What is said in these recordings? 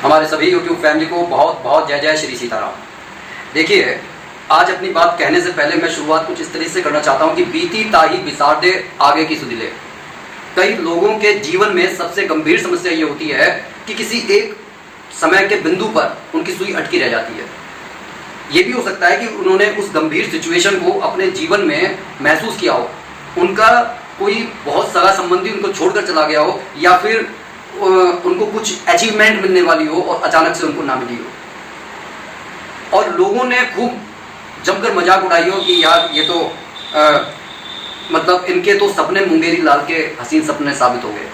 हमारे सभी YouTube family को बहुत बहुत जय जय श्री सीताराम। देखिए, आज अपनी बात कहने से पहले मैं शुरुआत कुछ इस तरह से करना चाहता हूं कि बीती ताही बिसार दे आगे की सुधिले। कई लोगों के जीवन में सबसे गंभीर समस्या ये होती है कि किसी एक समय के बिंदु पर उनकी सुई अटकी रह जाती है। ये भी हो सकता है कि उन्होंने उस गंभीर सिचुएशन को अपने जीवन में महसूस किया हो, उनका कोई बहुत सगा संबंधी उनको छोड़कर चला गया हो, या फिर उनको कुछ अचीवमेंट मिलने वाली हो और अचानक से उनको ना मिली हो, और लोगों ने खूब जमकर मजाक उड़ाई हो कि यार ये तो मतलब इनके तो सपने मुंगेरी लाल के हसीन सपने साबित हो गए।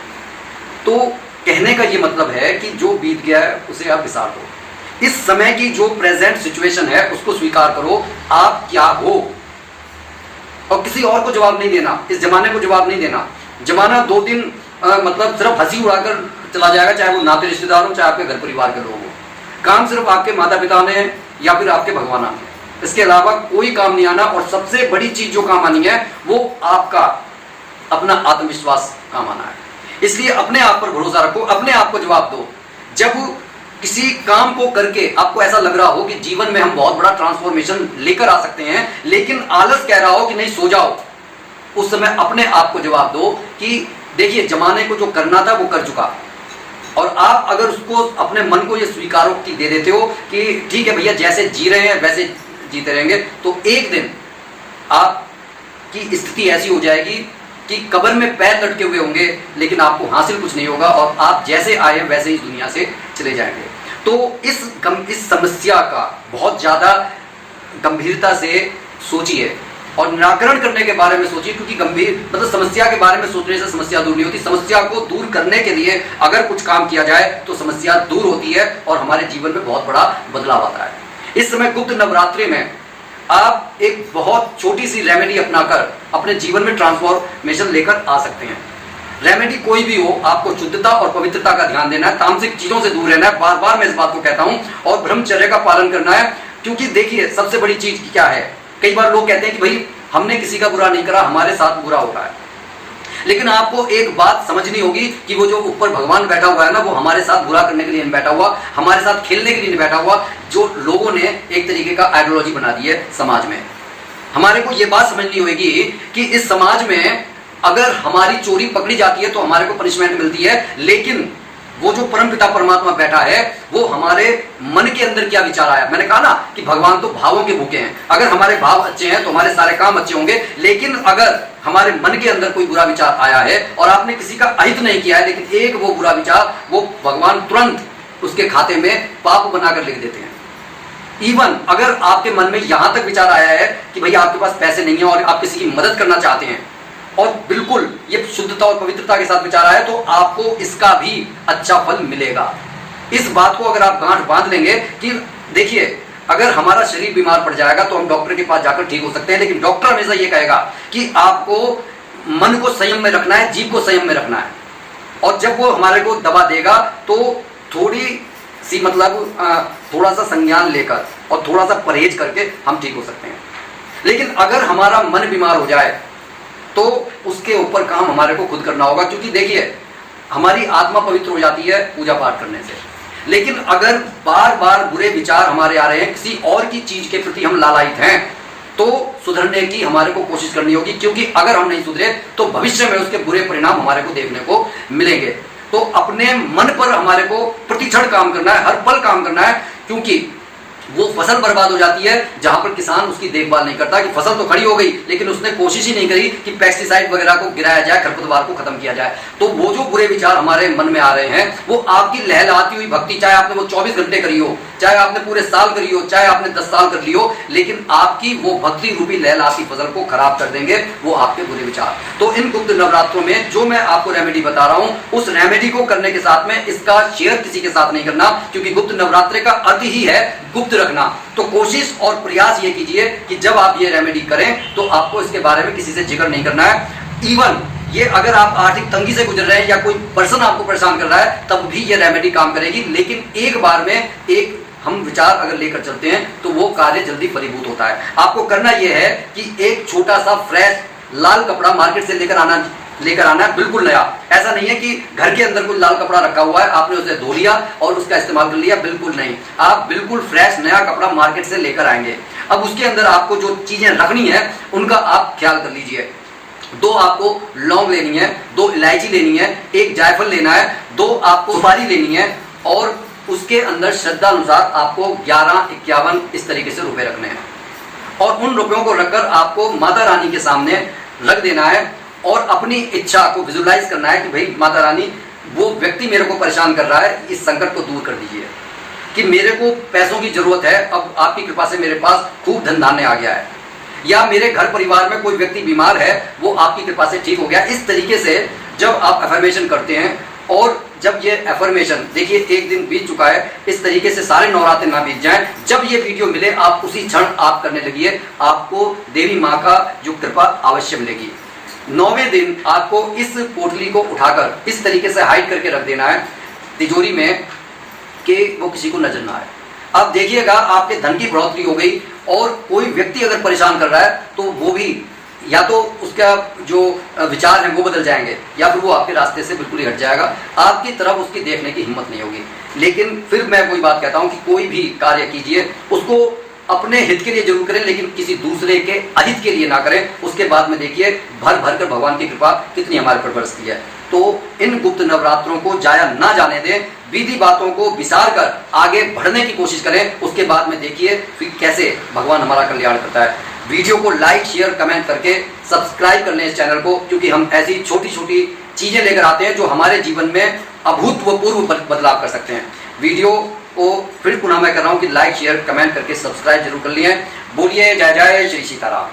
तो कहने का ये मतलब है कि जो बीत गया है उसे आप विसार दो। इस समय की जो प्रेजेंट सिचुएशन है उसको स्वीकार करो, आप क्या हो, और किसी और को जवाब नहीं देना, इस जमाने को जवाब नहीं देना। जमाना 2 दिन मतलब सिर्फ हंसी उड़ाकर चला जाएगा, चाहे वो नाते रिश्तेदार हो, चाहे आपके घर परिवार के लोग हो। काम सिर्फ आपके माता पिता ने या फिर आपके भगवान ने, इसके अलावा कोई काम नहीं आना। और सबसे बड़ी चीज जो काम आनी है वो आपका अपना आत्मविश्वास काम आना है। इसलिए अपने आप पर भरोसा रखो, अपने आप को जवाब दो। जब किसी काम को करके आपको ऐसा लग रहा हो कि जीवन में हम बहुत बड़ा ट्रांसफॉर्मेशन लेकर आ सकते हैं, लेकिन आलस कह रहा हो कि नहीं सो जाओ, उस समय अपने आप को जवाब दो कि देखिए, जमाने को जो करना था वो कर चुका। और आप अगर उसको अपने मन को ये स्वीकारोक्ति दे देते हो कि ठीक है भैया, जैसे जी रहे हैं वैसे जीते रहेंगे, तो एक दिन आपकी स्थिति ऐसी हो जाएगी कि कब्र में पैर लटके हुए होंगे, लेकिन आपको हासिल कुछ नहीं होगा और आप जैसे आए वैसे ही दुनिया से चले जाएंगे। तो इस समस्या का बहुत ज्यादा गंभीरता से सोचिए और निराकरण करने के बारे में सोचिए, क्योंकि गंभीर मतलब समस्या के बारे में सोचने से समस्या दूर नहीं होती। समस्या को दूर करने के लिए अगर कुछ काम किया जाए तो समस्या दूर होती है और हमारे जीवन में बहुत बड़ा बदलाव आता है। इस समय गुप्त नवरात्रि में आप एक बहुत छोटी सी रेमेडी अपनाकर अपने जीवन में ट्रांसफॉर्मेशन लेकर आ सकते हैं। रेमेडी कोई भी हो, आपको शुद्धता और पवित्रता का ध्यान देना है, तामसिक चीजों से दूर रहना है, बार बार मैं इस बात को कहता हूं, और ब्रह्मचर्य का पालन करना है। क्योंकि देखिए, सबसे बड़ी चीज क्या है, कई बार लोग कहते हैं कि भाई हमने किसी का बुरा नहीं करा, हमारे साथ बुरा हो रहा है। लेकिन आपको एक बात समझनी होगी कि वो जो ऊपर भगवान बैठा हुआ है ना, वो हमारे साथ बुरा करने के लिए नहीं बैठा हुआ, हमारे साथ खेलने के लिए नहीं बैठा हुआ। जो लोगों ने एक तरीके का आइडियोलॉजी बना दी है समाज में, हमारे को ये बात समझनी होगी कि इस समाज में अगर हमारी चोरी पकड़ी जाती है तो हमारे को पनिशमेंट मिलती है, लेकिन वो जो परमपिता परमात्मा बैठा है वो हमारे मन के अंदर क्या विचार आया। मैंने कहा ना कि भगवान तो भावों के भूखे हैं। अगर हमारे भाव अच्छे हैं तो हमारे सारे काम अच्छे होंगे, लेकिन अगर हमारे मन के अंदर कोई बुरा विचार आया है और आपने किसी का अहित नहीं किया है, लेकिन एक वो बुरा विचार, वो भगवान तुरंत उसके खाते में पाप बनाकर लिख देते हैं। इवन अगर आपके मन में यहां तक विचार आया है कि भैया आपके पास पैसे नहीं है और आप किसी की मदद करना चाहते हैं, और बिल्कुल ये शुद्धता और पवित्रता के साथ विचार आया, तो आपको इसका भी अच्छा फल मिलेगा। इस बात को अगर आप गांठ बांध लेंगे कि देखिए, अगर हमारा शरीर बीमार पड़ जाएगा तो हम डॉक्टर के पास जाकर ठीक हो सकते हैं, लेकिन डॉक्टर हमेशा ये कहेगा कि आपको मन को संयम में रखना है, जीभ को संयम में रखना है। और जब वो हमारे को दवा देगा तो थोड़ी सी मतलब थोड़ा सा संज्ञान लेकर और थोड़ा सा परहेज करके हम ठीक हो सकते हैं। लेकिन अगर हमारा मन बीमार हो जाए तो उसके ऊपर काम हमारे को खुद करना होगा, क्योंकि देखिए, हमारी आत्मा पवित्र हो जाती है पूजा पाठ करने से। लेकिन अगर बार बार बुरे विचार हमारे आ रहे हैं, किसी और की चीज के प्रति हम लालायित हैं, तो सुधरने की हमारे को कोशिश करनी होगी, क्योंकि अगर हम नहीं सुधरे तो भविष्य में उसके बुरे परिणाम हमारे को देखने को मिलेंगे। तो अपने मन पर हमारे को प्रतिक्षण काम करना है, हर पल काम करना है, क्योंकि वो फसल बर्बाद हो जाती है जहां पर किसान उसकी देखभाल नहीं करता कि फसल तो खड़ी हो गई, लेकिन उसने कोशिश ही नहीं करी कि पेस्टिसाइड वगैरह को गिराया जाए, खरपतवार को खत्म किया जाए। तो वो जो बुरे विचार हमारे मन में आ रहे हैं, वो आपकी लहलहाती हुई भक्ति, चाहे आपने वो 24 घंटे करी हो, चाहे आपने पूरे साल करी हो, चाहे आपने 10 साल कर ली हो, लेकिन आपकी वो भक्ति रूपी लहलहाती फसल को खराब कर देंगे वो आपके बुरे विचार। तो इन गुप्त नवरात्रों में जो मैं आपको रेमेडी बता रहा हूं, उस रेमेडी को करने के साथ में इसका शेयर किसी के साथ नहीं करना, क्योंकि गुप्त नवरात्रि का अर्थ ही है गुप्त रखना। तो कोशिश और प्रयास ये कीजिए कि जब आप ये रेमेडी करें तो आपको इसके बारे में किसी से जिक्र नहीं करना है। इवन ये अगर आप आर्थिक तंगी से गुजर रहे हैं या कोई पर्सन आपको परेशान कर रहा है, तब भी ये रेमेडी काम करेगी। लेकिन एक बार में एक हम विचार अगर लेकर चलते हैं तो वो कार्य जल्दी फलीभूत होता है। आपको करना यह है कि एक छोटा सा फ्रेश लाल कपड़ा मार्केट से लेकर आना लेकर आना है, बिल्कुल नया। ऐसा नहीं है कि घर के अंदर कोई लाल कपड़ा रखा हुआ है, आपने उसे धो लिया और उसका इस्तेमाल कर लिया, बिल्कुल नहीं। आप बिल्कुल फ्रेश नया कपड़ा मार्केट से लेकर आएंगे। अब उसके अंदर आपको जो चीजें रखनी है उनका आप ख्याल कर लीजिए। 2 आपको लौंग लेनी है, 2 इलायची लेनी है, 1 जायफल लेना है, 2 आपको सुपारी लेनी है और उसके अंदर श्रद्धा अनुसार आपको 11-51 इस तरीके से रुपए रखने हैं। और उन रुपयों को रखकर आपको माता रानी के सामने रख देना है और अपनी इच्छा को विजुलाइज करना है कि भाई माता रानी, वो व्यक्ति मेरे को परेशान कर रहा है, इस संकट को दूर कर दीजिए कि मेरे को पैसों की जरूरत है, अब आपकी कृपा से मेरे पास खूब धन धान्य आ गया है, या मेरे घर परिवार में कोई व्यक्ति बीमार है, वो आपकी कृपा से ठीक हो गया। इस तरीके से जब आप अफर्मेशन करते हैं और जब ये अफर्मेशन, देखिए 1 दिन बीत चुका है, इस तरीके से सारे नवरात्र ना बीत जाएं, जब ये वीडियो मिले आप उसी क्षण आप करने लगिए, आपको देवी माँ का जो कृपा अवश्य मिलेगी। 9वें दिन आपको इस पोटली को उठाकर इस तरीके से हाइड करके रख देना है तिजोरी में कि वो किसी को नजर ना आए। अब देखिएगा आपके धन की बढ़ोतरी हो गई और कोई व्यक्ति अगर परेशान कर रहा है तो वो भी या तो उसका जो विचार है वो बदल जाएंगे या फिर वो आपके रास्ते से बिल्कुल ही हट जाएगा, आपकी तरफ उसकी देखने की हिम्मत नहीं होगी। लेकिन फिर मैं वही बात कहता हूं कि कोई भी कार्य कीजिए उसको अपने हित के लिए जरूर करें, लेकिन किसी दूसरे के अहित के लिए ना करें। उसके बाद में देखिए भर भर कर भगवान की कृपा कितनी हमारे पर बरसती है। तो इन गुप्त नवरात्रों को जाया ना जाने दें, विधि बातों को विसार कर आगे बढ़ने की कोशिश करें। उसके बाद में देखिए फिर कैसे भगवान हमारा कल्याण करता है। वीडियो को लाइक शेयर कमेंट करके सब्सक्राइब कर लें इस चैनल को, क्योंकि हम ऐसी छोटी छोटी चीजें लेकर आते हैं जो हमारे जीवन में अभूतपूर्व बदलाव कर सकते हैं। वीडियो को फिर पुनः मैं कर रहा हूं कि लाइक शेयर कमेंट करके सब्सक्राइब जरूर कर लिए। बोलिए जय जय श्री सीताराम।